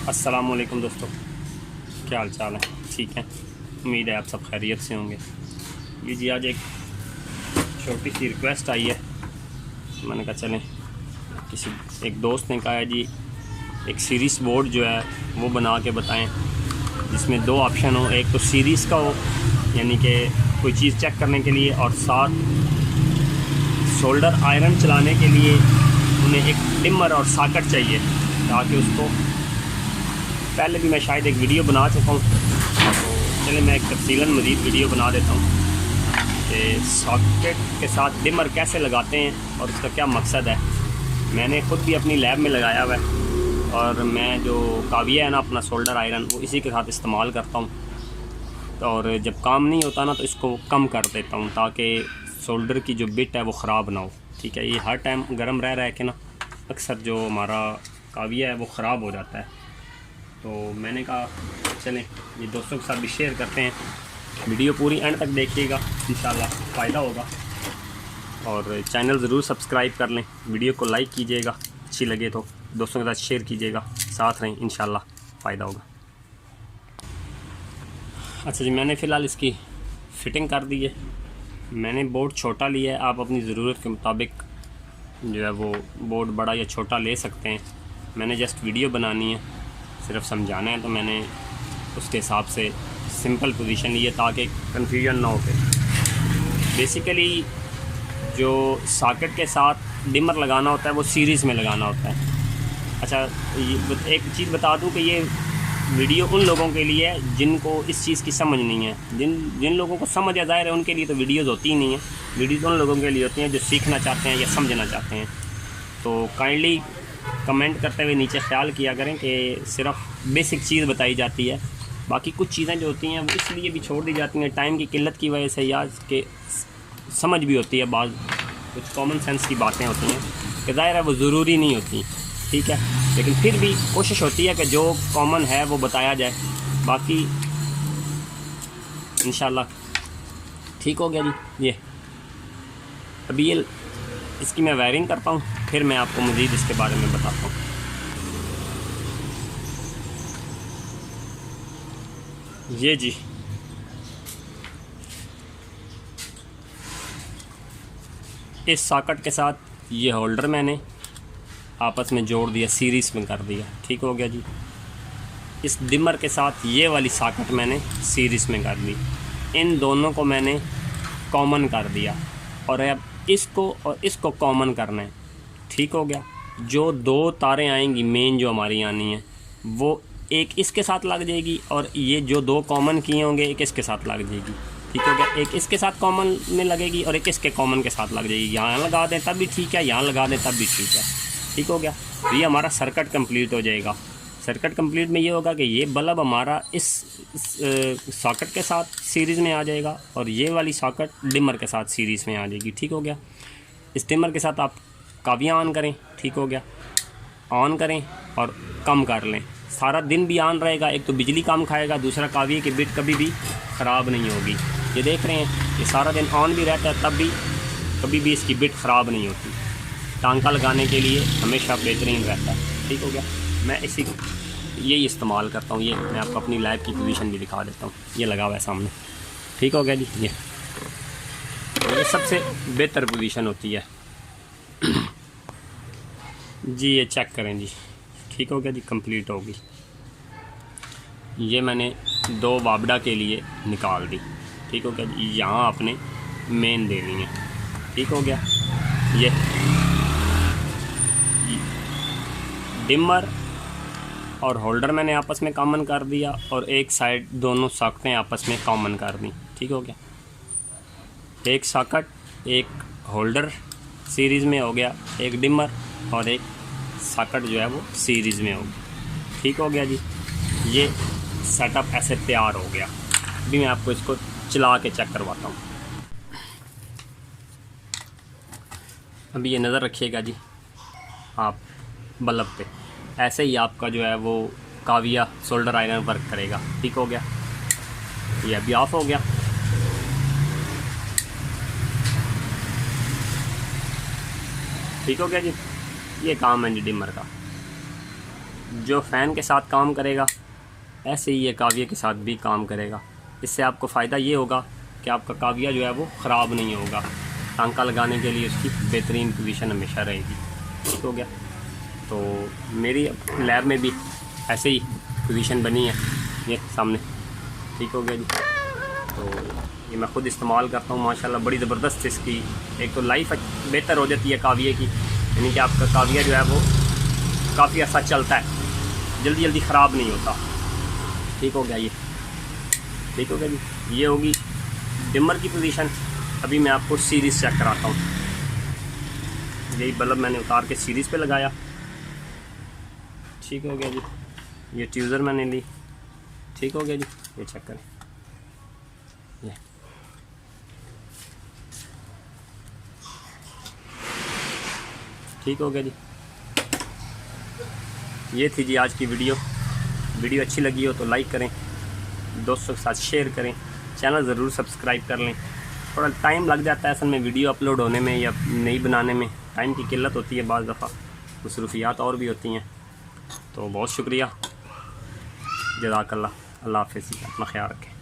अस्सलामुअलैकुम दोस्तों, क्या हाल चाल है? ठीक है, उम्मीद है आप सब खैरियत से होंगे। ये जी आज एक छोटी सी रिक्वेस्ट आई है, मैंने कहा चलें, किसी एक दोस्त ने कहा है जी एक सीरीज़ बोर्ड जो है वो बना के बताएं जिसमें दो ऑप्शन हो, एक तो सीरीज़ का हो यानी कि कोई चीज़ चेक करने के लिए, और साथ सोल्डर आयरन चलाने के लिए उन्हें एक डिमर और सॉकेट चाहिए, ताकि उसको पहले भी मैं शायद एक वीडियो बना चुका हूँ, तो चलिए मैं एक तफसीलन मज़ीद वीडियो बना देता हूँ कि सॉकेट के साथ डिमर कैसे लगाते हैं और उसका क्या मकसद है। मैंने ख़ुद भी अपनी लैब में लगाया हुआ है और मैं जो काविया है ना अपना सोल्डर आयरन, वो इसी के साथ इस्तेमाल करता हूँ, और जब काम नहीं होता ना तो इसको कम कर देता हूँ ताकि सोल्डर की जो बिट है वो ख़राब ना हो। ठीक है, ये हर टाइम गर्म रह के ना अक्सर जो हमारा काविया है वो ख़राब हो जाता है। तो मैंने कहा चलें ये दोस्तों के साथ भी शेयर करते हैं, वीडियो पूरी एंड तक देखिएगा, इंशाल्लाह फ़ायदा होगा। और चैनल ज़रूर सब्सक्राइब कर लें, वीडियो को लाइक कीजिएगा, अच्छी लगे तो दोस्तों के साथ शेयर कीजिएगा, साथ रहें, इंशाल्लाह फ़ायदा होगा। अच्छा जी, मैंने फ़िलहाल इसकी फ़िटिंग कर दी है। मैंने बोर्ड छोटा लिया है, आप अपनी ज़रूरत के मुताबिक जो है वो बोर्ड बड़ा या छोटा ले सकते हैं। मैंने जस्ट वीडियो बनानी है, सिर्फ समझाना है, तो मैंने उसके हिसाब से सिंपल पोजीशन ली है ताकि कन्फ्यूजन ना हो। बेसिकली जो सॉकेट के साथ डिमर लगाना होता है वो सीरीज़ में लगाना होता है। अच्छा, ये एक चीज़ बता दूं कि ये वीडियो उन लोगों के लिए है जिनको इस चीज़ की समझ नहीं है। जिन लोगों को समझ आ जाए उनके लिए तो वीडियोज़ होती ही नहीं है। वीडियोज़ उन लोगों के लिए होती हैं जो सीखना चाहते हैं या समझना चाहते हैं। तो काइंडली कमेंट करते हुए नीचे ख्याल किया करें कि सिर्फ बेसिक चीज़ बताई जाती है, बाकी कुछ चीज़ें जो होती हैं वो इसलिए भी छोड़ दी जाती हैं टाइम की किल्लत की वजह से, या कि समझ भी होती है, बाज़ कुछ कॉमन सेंस की बातें होती हैं कि ज़ाहिर है वो ज़रूरी नहीं होती। ठीक है, लेकिन फिर भी कोशिश होती है कि जो कॉमन है वो बताया जाए। बाकी इंशाल्लाह ठीक हो गया जी। ये अभी ये इसकी मैं वायरिंग करता हूँ, फिर मैं आपको मज़ीद इसके बारे में बताता हूँ। ये जी इस सॉकेट के साथ ये होल्डर मैंने आपस में जोड़ दिया, सीरीज़ में कर दिया। ठीक हो गया जी। इस डिमर के साथ ये वाली सॉकेट मैंने सीरीज़ में कर दी, इन दोनों को मैंने कॉमन कर दिया, और अब इसको और इसको कॉमन करना है। ठीक हो गया। जो दो तारें आएंगी मेन जो हमारी आनी है वो एक इसके साथ लग जाएगी, और ये जो दो कॉमन किए होंगे एक इसके साथ लग जाएगी। ठीक हो गया, एक इसके साथ कॉमन में लगेगी और एक इसके कॉमन के साथ लग जाएगी। यहाँ लगा दें तब भी ठीक है, यहाँ लगा दें तब भी ठीक है। ठीक हो गया, तो ये हमारा सर्किट कंप्लीट हो जाएगा। सर्किट कंप्लीट में ये होगा कि ये बल्ब हमारा इस सॉकेट के साथ सीरीज़ में आ जाएगा, और ये वाली सॉकेट डिमर के साथ सीरीज़ में आ जाएगी। ठीक हो गया। इस डिमर के साथ आप कावियाँ ऑन करें। ठीक हो गया, ऑन करें और कम कर लें। सारा दिन भी ऑन रहेगा, एक तो बिजली कम खाएगा, दूसरा काविये की बिट कभी भी ख़राब नहीं होगी। ये देख रहे हैं, ये सारा दिन ऑन भी रहता है, तब भी कभी भी इसकी बिट ख़राब नहीं होती। टांका लगाने के लिए हमेशा बेहतरीन रहता है। ठीक हो गया, मैं इसी यही इस्तेमाल करता हूँ। ये मैं आपको अपनी लैब की पोजीशन भी दिखा देता हूँ, ये लगा हुआ है सामने। ठीक हो गया जी। ये सबसे बेहतर पोजीशन होती है जी। ये चेक करें जी, ठीक हो गया जी, कंप्लीट होगी। ये मैंने दो वाबडा के लिए निकाल दी। ठीक हो गया जी, यहाँ आपने मेन देनी है। ठीक हो गया, ये डिमर और होल्डर मैंने आपस में कॉमन कर दिया, और एक साइड दोनों सॉकेटें आपस में कॉमन कर दी। ठीक हो गया, एक सॉकेट एक होल्डर सीरीज़ में हो गया, एक डिमर और एक सॉकेट जो है वो सीरीज़ में हो गया। ठीक हो गया जी, ये सेटअप ऐसे तैयार हो गया। अभी मैं आपको इसको चला के चेक करवाता हूँ। अभी ये नज़र रखिएगा जी आप बल्ब पे, ऐसे ही आपका जो है वो काविया सोल्डर आयरन वर्क करेगा। ठीक हो गया, ये अभी ऑफ हो गया। ठीक हो गया जी, ये काम है जी डिमर का। जो फ़ैन के साथ काम करेगा ऐसे ही ये काविया के साथ भी काम करेगा। इससे आपको फ़ायदा ये होगा कि आपका काविया जो है वो ख़राब नहीं होगा। टांका लगाने के लिए उसकी बेहतरीन पोजीशन हमेशा रहेगी। ठीक हो गया। तो मेरी लैब में भी ऐसे ही पोजीशन बनी है, ये सामने। ठीक हो गया जी। तो ये मैं ख़ुद इस्तेमाल करता हूँ माशाल्लाह, बड़ी ज़बरदस्त इसकी एक तो लाइफ बेहतर हो जाती है काविये की, यानी कि आपका काविया जो है वो काफ़ी अर्सा चलता है, जल्दी जल्दी ख़राब नहीं होता। ठीक हो गया ये। ठीक हो गया जी। ये होगी डिमर की पोजीशन। अभी मैं आपको सीरीज़ चेक कराता हूँ। यही बल्ब मैंने उतार के सीरीज़ पे लगाया। ठीक हो गया जी। ये ट्यूज़र मैंने ली। ठीक हो गया जी। ये चेक करें, ये ठीक हो गया जी। ये थी जी आज की वीडियो अच्छी लगी हो तो लाइक करें, दोस्तों के साथ शेयर करें, चैनल ज़रूर सब्सक्राइब कर लें। थोड़ा टाइम लग जाता है असल में वीडियो अपलोड होने में या नई बनाने में, टाइम की किल्लत होती है, बाज़ दफ़ा मसरूफियात और भी होती हैं। तो बहुत शुक्रिया, जज़ाकल्लाह। अल्लाह हाफ़िज़। अपना ख्याल रखें।